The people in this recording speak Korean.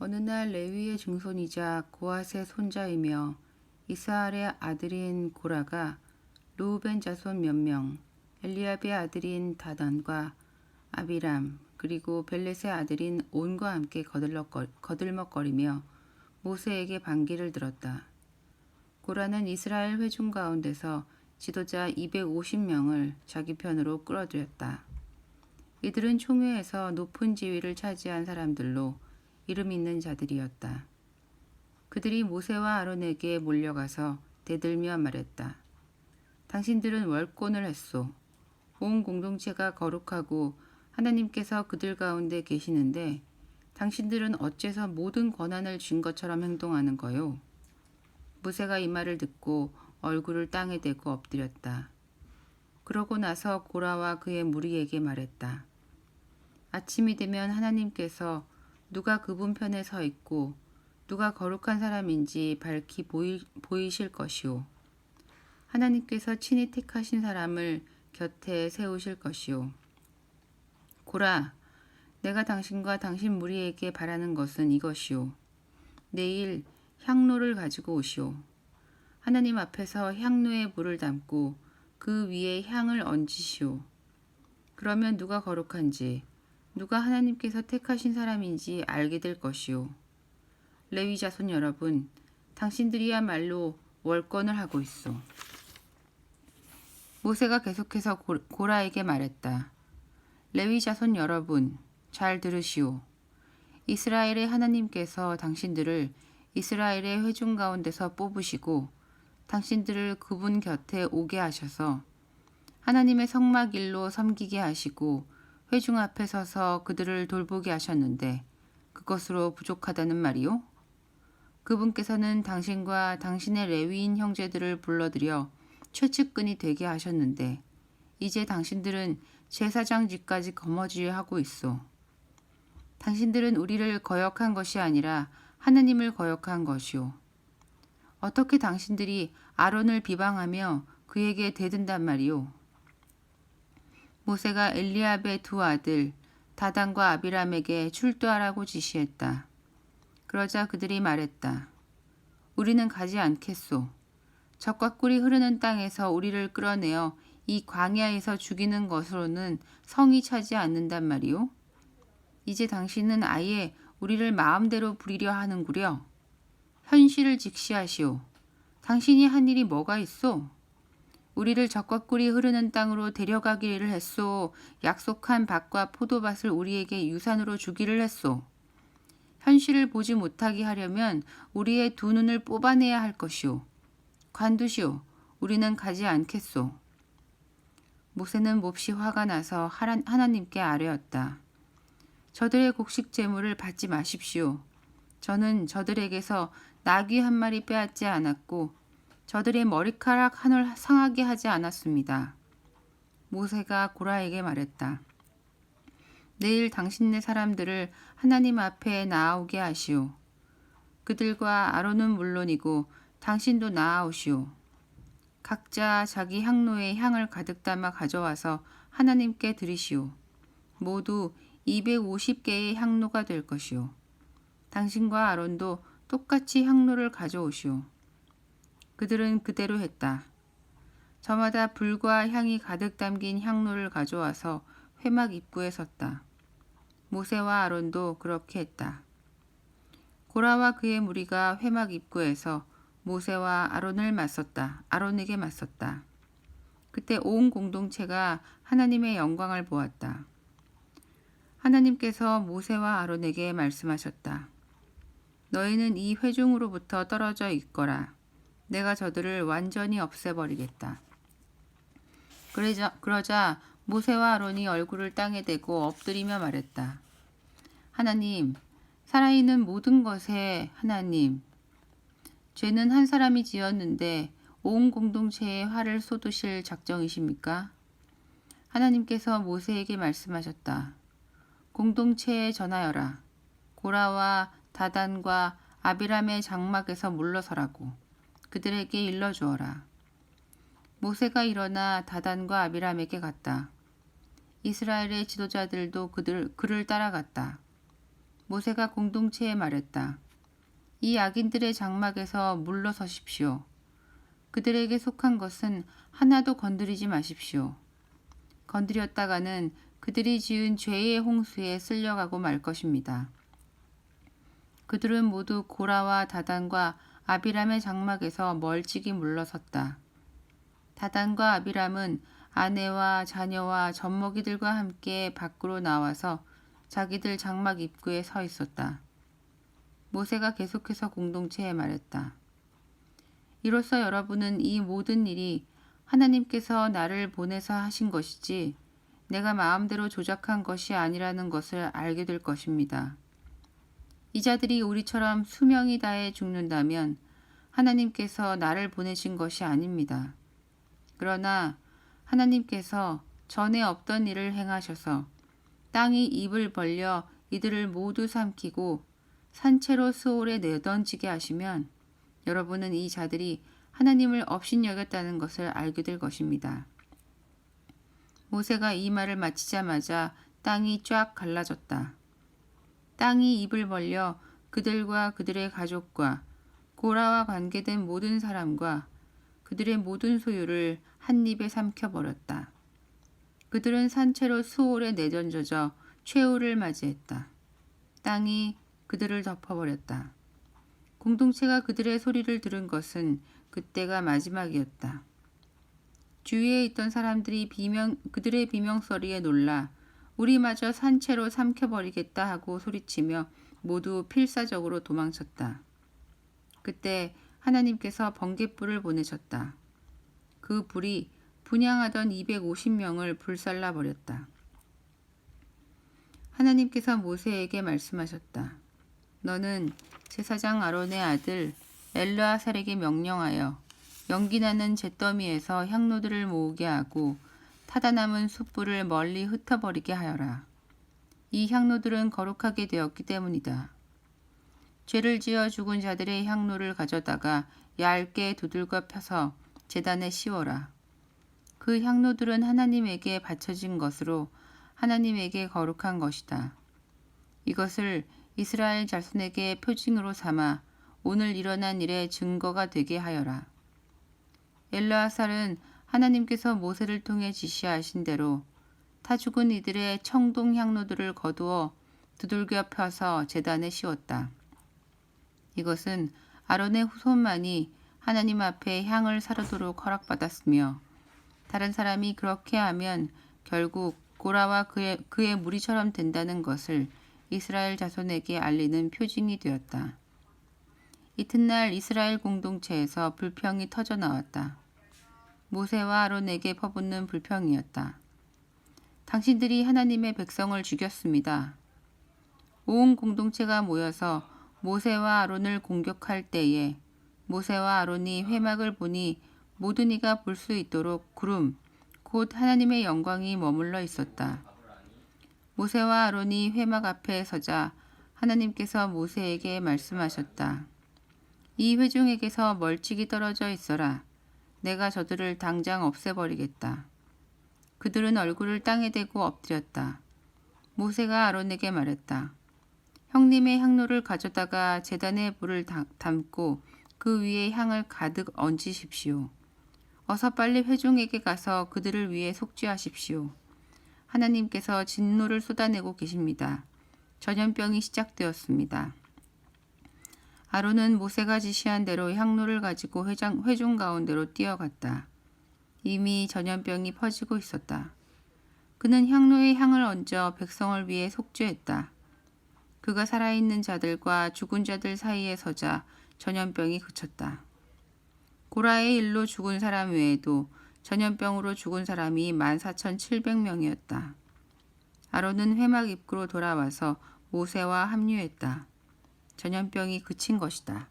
어느 날 레위의 증손이자 고핫의 손자이며 이스할의 아들인 고라가 르우벤 자손 몇 명, 엘리압의 아들인 다단과 아비람 그리고 벨렛의 아들인 온과 함께 거들먹거리며 모세에게 반기를 들었다. 고라는 이스라엘 회중 가운데서 지도자 250명을 자기 편으로 끌어들였다. 이들은 총회에서 높은 지위를 차지한 사람들로 이름 있는 자들이었다. 그들이 모세와 아론에게 몰려가서 대들며 말했다. 당신들은 월권을 했소. 온 공동체가 거룩하고 하나님께서 그들 가운데 계시는데 당신들은 어째서 모든 권한을 쥔 것처럼 행동하는 거요? 모세가 이 말을 듣고 얼굴을 땅에 대고 엎드렸다. 그러고 나서 고라와 그의 무리에게 말했다. 아침이 되면 하나님께서 누가 그분 편에 서 있고 누가 거룩한 사람인지 밝히 보이실 것이오. 하나님께서 친히 택하신 사람을 곁에 세우실 것이오. 고라, 내가 당신과 당신 무리에게 바라는 것은 이것이오. 내일 향로를 가지고 오시오. 하나님 앞에서 향로에 물을 담고 그 위에 향을 얹으시오. 그러면 누가 거룩한지 누가 하나님께서 택하신 사람인지 알게 될 것이오. 레위 자손 여러분, 당신들이야말로 월권을 하고 있어. 모세가 계속해서 고라에게 말했다. 레위 자손 여러분, 잘 들으시오. 이스라엘의 하나님께서 당신들을 이스라엘의 회중 가운데서 뽑으시고 당신들을 그분 곁에 오게 하셔서 하나님의 성막 일로 섬기게 하시고 회중 앞에 서서 그들을 돌보게 하셨는데 그것으로 부족하다는 말이요? 그분께서는 당신과 당신의 레위인 형제들을 불러들여 최측근이 되게 하셨는데 이제 당신들은 제사장직까지 거머쥐려 하고 있어. 당신들은 우리를 거역한 것이 아니라 하나님을 거역한 것이오. 어떻게 당신들이 아론을 비방하며 그에게 대든단 말이오. 모세가 엘리압의 두 아들 다단과 아비람에게 출두하라고 지시했다. 그러자 그들이 말했다. 우리는 가지 않겠소. 적과 꿀이 흐르는 땅에서 우리를 끌어내어 이 광야에서 죽이는 것으로는 성이 차지 않는단 말이오. 이제 당신은 아예 우리를 마음대로 부리려 하는구려. 현실을 직시하시오. 당신이 한 일이 뭐가 있소? 우리를 적과 꿀이 흐르는 땅으로 데려가기를 했소. 약속한 밭과 포도밭을 우리에게 유산으로 주기를 했소. 현실을 보지 못하게 하려면 우리의 두 눈을 뽑아내야 할 것이오. 관두시오. 우리는 가지 않겠소. 모세는 몹시 화가 나서 하나님께 아뢰었다. 저들의 곡식 제물을 받지 마십시오. 저는 저들에게서 나귀 한 마리 빼앗지 않았고 저들의 머리카락 하늘 상하게 하지 않았습니다. 모세가 고라에게 말했다. 내일 당신네 사람들을 하나님 앞에 나아오게 하시오. 그들과 아론은 물론이고 당신도 나아오시오. 각자 자기 향로에 향을 가득 담아 가져와서 하나님께 드리시오. 모두 250개의 향로가 될 것이오. 당신과 아론도 똑같이 향로를 가져오시오. 그들은 그대로 했다. 저마다 불과 향이 가득 담긴 향로를 가져와서 회막 입구에 섰다. 모세와 아론도 그렇게 했다. 고라와 그의 무리가 회막 입구에서 모세와 아론에게 맞섰다. 그때 온 공동체가 하나님의 영광을 보았다. 하나님께서 모세와 아론에게 말씀하셨다. 너희는 이 회중으로부터 떨어져 있거라. 내가 저들을 완전히 없애버리겠다. 그러자 모세와 아론이 얼굴을 땅에 대고 엎드리며 말했다. 하나님, 살아있는 모든 것의 하나님, 죄는 한 사람이 지었는데 온 공동체에 화를 쏟으실 작정이십니까? 하나님께서 모세에게 말씀하셨다. 공동체에 전하여라. 고라와 다단과 아비람의 장막에서 물러서라고. 그들에게 일러주어라. 모세가 일어나 다단과 아비람에게 갔다. 이스라엘의 지도자들도 그를 따라갔다. 모세가 공동체에 말했다. 이 악인들의 장막에서 물러서십시오. 그들에게 속한 것은 하나도 건드리지 마십시오. 건드렸다가는 그들이 지은 죄의 홍수에 쓸려가고 말 것입니다. 그들은 모두 고라와 다단과 아비람의 장막에서 멀찍이 물러섰다. 다단과 아비람은 아내와 자녀와 젖먹이들과 함께 밖으로 나와서 자기들 장막 입구에 서 있었다. 모세가 계속해서 공동체에 말했다. 이로써 여러분은 이 모든 일이 하나님께서 나를 보내서 하신 것이지 내가 마음대로 조작한 것이 아니라는 것을 알게 될 것입니다. 이 자들이 우리처럼 수명이 다해 죽는다면 하나님께서 나를 보내신 것이 아닙니다. 그러나 하나님께서 전에 없던 일을 행하셔서 땅이 입을 벌려 이들을 모두 삼키고 산채로 스올에 내던지게 하시면 여러분은 이 자들이 하나님을 업신여겼다는 것을 알게 될 것입니다. 모세가 이 말을 마치자마자 땅이 쫙 갈라졌다. 땅이 입을 벌려 그들과 그들의 가족과 고라와 관계된 모든 사람과 그들의 모든 소유를 한 입에 삼켜버렸다. 그들은 산채로 수올에 내던져져 최후를 맞이했다. 땅이 그들을 덮어버렸다. 공동체가 그들의 소리를 들은 것은 그때가 마지막이었다. 주위에 있던 사람들이 그들의 비명소리에 놀라 우리마저 산채로 삼켜버리겠다 하고 소리치며 모두 필사적으로 도망쳤다. 그때 하나님께서 번갯불을 보내셨다. 그 불이 분향하던 250명을 불살라 버렸다. 하나님께서 모세에게 말씀하셨다. 너는 제사장 아론의 아들 엘르아살에게 명령하여 연기나는 잿더미에서 향로들을 모으게 하고 타다 남은 숯불을 멀리 흩어버리게 하여라. 이 향로들은 거룩하게 되었기 때문이다. 죄를 지어 죽은 자들의 향로를 가져다가 얇게 두들겨 펴서 제단에 씌워라. 그 향로들은 하나님에게 바쳐진 것으로 하나님에게 거룩한 것이다. 이것을 이스라엘 자손에게 표징으로 삼아 오늘 일어난 일의 증거가 되게 하여라. 엘르아살은 하나님께서 모세를 통해 지시하신 대로 타 죽은 이들의 청동 향로들을 거두어 두들겨 펴서 제단에 씌웠다. 이것은 아론의 후손만이 하나님 앞에 향을 사르도록 허락받았으며 다른 사람이 그렇게 하면 결국 고라와 그의 무리처럼 된다는 것을 이스라엘 자손에게 알리는 표징이 되었다. 이튿날 이스라엘 공동체에서 불평이 터져 나왔다. 모세와 아론에게 퍼붓는 불평이었다. 당신들이 하나님의 백성을 죽였습니다. 온 공동체가 모여서 모세와 아론을 공격할 때에 모세와 아론이 회막을 보니 모든 이가 볼 수 있도록 구름, 곧 하나님의 영광이 머물러 있었다. 모세와 아론이 회막 앞에 서자 하나님께서 모세에게 말씀하셨다. 이 회중에게서 멀찍이 떨어져 있어라. 내가 저들을 당장 없애버리겠다. 그들은 얼굴을 땅에 대고 엎드렸다. 모세가 아론에게 말했다. 형님의 향로를 가져다가 제단에 불을 담고 그 위에 향을 가득 얹으십시오. 어서 빨리 회중에게 가서 그들을 위해 속죄하십시오. 하나님께서 진노를 쏟아내고 계십니다. 전염병이 시작되었습니다. 아론은 모세가 지시한 대로 향로를 가지고 회중 가운데로 뛰어갔다. 이미 전염병이 퍼지고 있었다. 그는 향로에 향을 얹어 백성을 위해 속죄했다. 그가 살아있는 자들과 죽은 자들 사이에 서자 전염병이 그쳤다. 고라의 일로 죽은 사람 외에도 전염병으로 죽은 사람이 14,700명이었다. 아론은 회막 입구로 돌아와서 모세와 합류했다. 전염병이 그친 것이다.